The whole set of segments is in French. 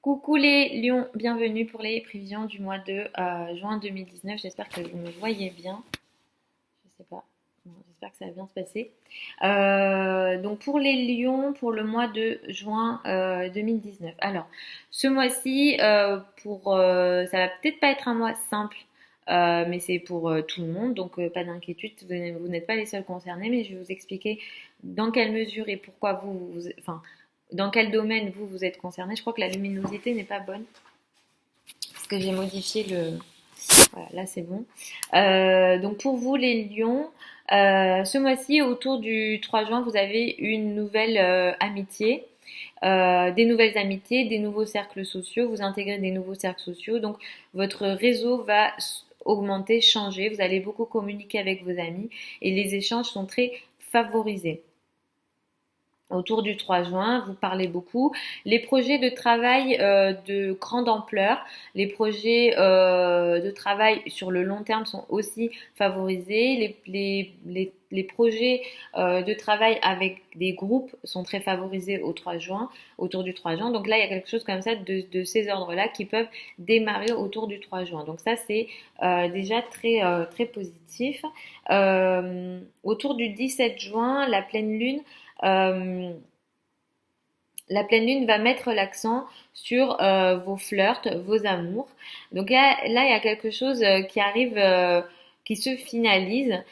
Coucou les lions, bienvenue pour les prévisions du mois de juin 2019. J'espère que vous me voyez bien. Je sais pas. Bon, j'espère que ça va bien se passer. Donc pour les lions, pour le mois de juin 2019. Alors, ce mois-ci, ça va peut-être pas être un mois simple, mais c'est pour tout le monde. Donc pas d'inquiétude, vous n'êtes pas les seuls concernés, mais je vais vous expliquer dans quelle mesure et pourquoi enfin, dans quel domaine vous êtes concerné. Je crois que la luminosité n'est pas bonne parce que j'ai modifié le. Voilà, là c'est bon. Donc pour vous les lions, ce mois-ci autour du 3 juin, vous avez une nouvelle amitié. Des nouvelles amitiés, des nouveaux cercles sociaux, vous intégrez des nouveaux cercles sociaux, donc votre réseau va augmenter, changer, vous allez beaucoup communiquer avec vos amis et les échanges sont très favorisés. Autour du 3 juin, vous parlez beaucoup. Les projets de travail de grande ampleur, les projets de travail sur le long terme sont aussi favorisés. Les projets de travail avec des groupes sont très favorisés au 3 juin, autour du 3 juin. Donc là, il y a quelque chose comme ça de ces ordres-là qui peuvent démarrer autour du 3 juin. Donc ça, c'est déjà très positif. Autour du 17 juin, euh, la pleine lune va mettre l'accent sur vos flirts, vos amours. Donc là, il y a quelque chose qui arrive, qui se finalise,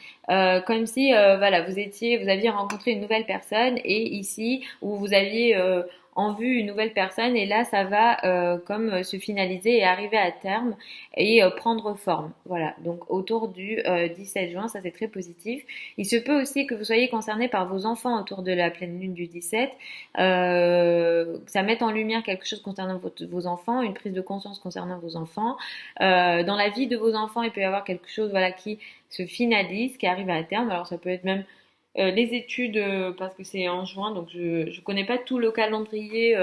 comme si voilà, vous aviez rencontré une nouvelle personne et ici où vous aviez en vue une nouvelle personne et là ça va comme se finaliser et arriver à terme et prendre forme. Voilà, donc autour du 17 juin, ça c'est très positif. Il se peut aussi que vous soyez concerné par vos enfants autour de la pleine lune du 17, ça mette en lumière quelque chose concernant vos enfants, une prise de conscience concernant vos enfants. Dans la vie de vos enfants, il peut y avoir quelque chose voilà, qui se finalise, qui arrive à terme. Alors ça peut être même les études, parce que c'est en juin, donc je ne connais pas tout le calendrier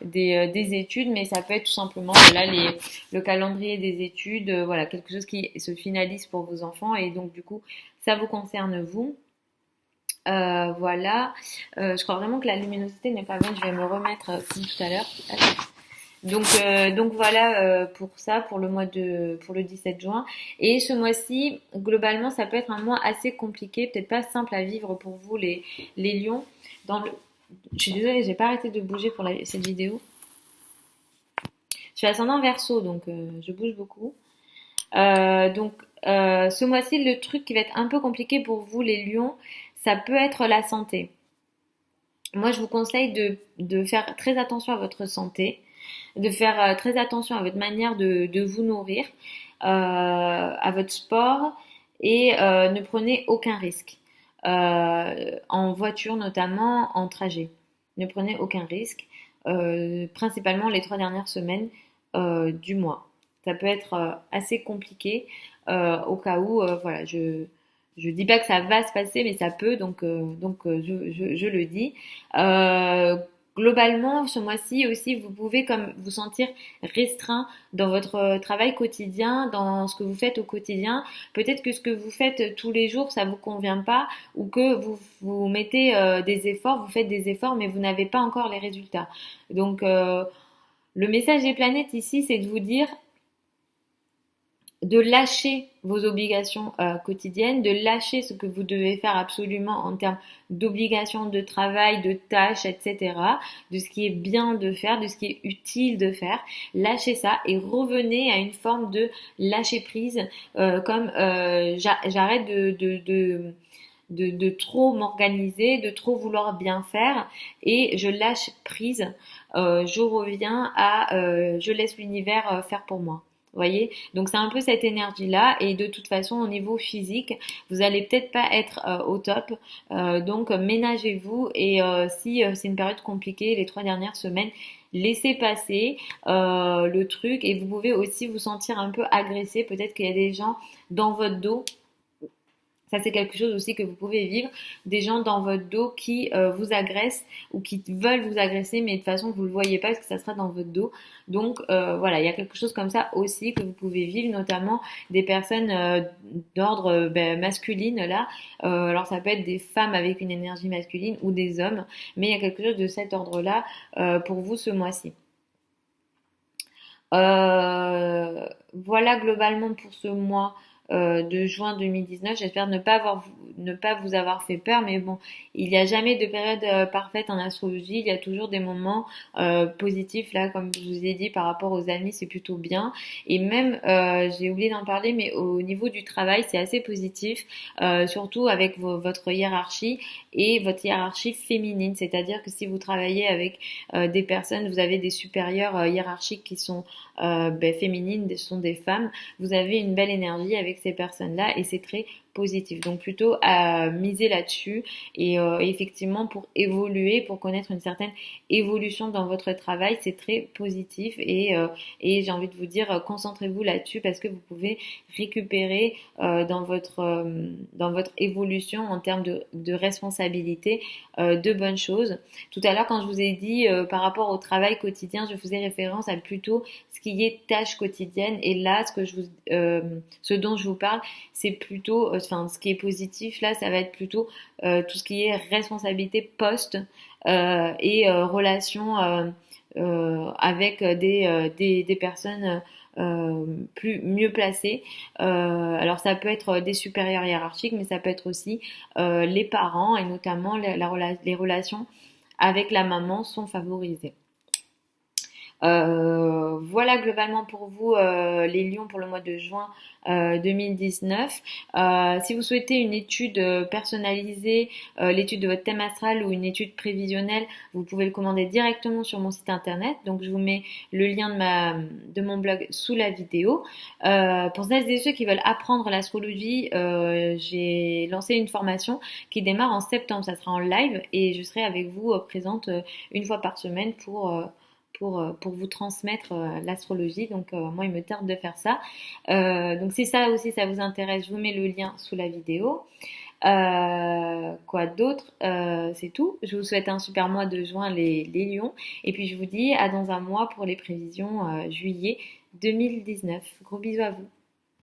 des études, mais ça peut être tout simplement voilà, le calendrier des études, voilà, quelque chose qui se finalise pour vos enfants et donc du coup ça vous concerne vous. Voilà. Je crois vraiment que la luminosité n'est pas bonne. Je vais me remettre comme tout à l'heure. Donc voilà pour ça, pour le 17 juin. Et ce mois-ci, globalement, ça peut être un mois assez compliqué, peut-être pas simple à vivre pour vous les lions. Je suis désolée, j'ai pas arrêté de bouger pour cette vidéo. Je suis ascendant Verseau, donc je bouge beaucoup. Ce mois-ci, le truc qui va être un peu compliqué pour vous, les lions, ça peut être la santé. Moi, je vous conseille de faire très attention à votre santé, de faire très attention à votre manière de vous nourrir, à votre sport et ne prenez aucun risque. En voiture notamment, en trajet. Ne prenez aucun risque, principalement les 3 dernières semaines du mois. Ça peut être assez compliqué au cas où, voilà, je dis pas que ça va se passer, mais ça peut, je le dis. Euh, Globalement, ce mois-ci aussi, vous pouvez comme vous sentir restreint dans votre travail quotidien, dans ce que vous faites au quotidien. Peut-être que ce que vous faites tous les jours, ça vous convient pas, ou que vous mettez des efforts, vous faites des efforts, mais vous n'avez pas encore les résultats. Donc, le message des planètes ici, c'est de vous dire de lâcher vos obligations quotidiennes, de lâcher ce que vous devez faire absolument en termes d'obligations de travail, de tâches, etc., de ce qui est bien de faire, de ce qui est utile de faire. Lâchez ça et revenez à une forme de lâcher prise, j'arrête de trop m'organiser, de trop vouloir bien faire et je lâche prise. Je reviens à je laisse l'univers faire pour moi. Vous voyez, donc c'est un peu cette énergie-là et de toute façon au niveau physique, vous allez peut-être pas être au top, donc ménagez-vous et si c'est une période compliquée, les 3 dernières semaines, laissez passer le truc et vous pouvez aussi vous sentir un peu agressé, peut-être qu'il y a des gens dans votre dos. Ça, c'est quelque chose aussi que vous pouvez vivre. Des gens dans votre dos qui vous agressent ou qui veulent vous agresser, mais de toute façon, vous ne le voyez pas parce que ça sera dans votre dos. Donc, voilà, il y a quelque chose comme ça aussi que vous pouvez vivre, notamment des personnes d'ordre masculine, là. Alors, ça peut être des femmes avec une énergie masculine ou des hommes, mais il y a quelque chose de cet ordre-là pour vous ce mois-ci. Voilà globalement pour ce mois de juin 2019. J'espère ne pas vous avoir fait peur, mais bon, il n'y a jamais de période parfaite en astrologie. Il y a toujours des moments positifs. Là, comme je vous ai dit, par rapport aux amis, c'est plutôt bien. Et même, j'ai oublié d'en parler, mais au niveau du travail, c'est assez positif, surtout avec votre hiérarchie et votre hiérarchie féminine. C'est-à-dire que si vous travaillez avec des personnes, vous avez des supérieurs hiérarchiques qui sont féminines, ce sont des femmes, vous avez une belle énergie avec ces personnes-là et c'est très positif. Donc plutôt à miser là-dessus et effectivement pour évoluer, pour connaître une certaine évolution dans votre travail, c'est très positif et j'ai envie de vous dire concentrez-vous là-dessus parce que vous pouvez récupérer dans votre évolution en termes de responsabilité de bonnes choses. Tout à l'heure quand je vous ai dit par rapport au travail quotidien, je faisais référence à plutôt ce qui est tâches quotidiennes et là ce dont je vous parle c'est plutôt enfin ce qui est positif là ça va être plutôt tout ce qui est responsabilité poste relations avec des personnes mieux placées. Alors ça peut être des supérieurs hiérarchiques, mais ça peut être aussi les parents et notamment les relations avec la maman sont favorisées. Voilà globalement pour vous les lions pour le mois de juin 2019. Si vous souhaitez une étude personnalisée, l'étude de votre thème astral ou une étude prévisionnelle, vous pouvez le commander directement sur mon site internet. Donc je vous mets le lien de mon blog sous la vidéo. Pour celles et ceux qui veulent apprendre l'astrologie, j'ai lancé une formation qui démarre en septembre. Ça sera en live et je serai avec vous présente une fois par semaine pour vous transmettre l'astrologie. Donc moi, il me tarde de faire ça. Donc si ça aussi, ça vous intéresse, je vous mets le lien sous la vidéo. Quoi d'autre c'est tout. Je vous souhaite un super mois de juin les lions. Et puis je vous dis à dans un mois pour les prévisions juillet 2019. Gros bisous à vous.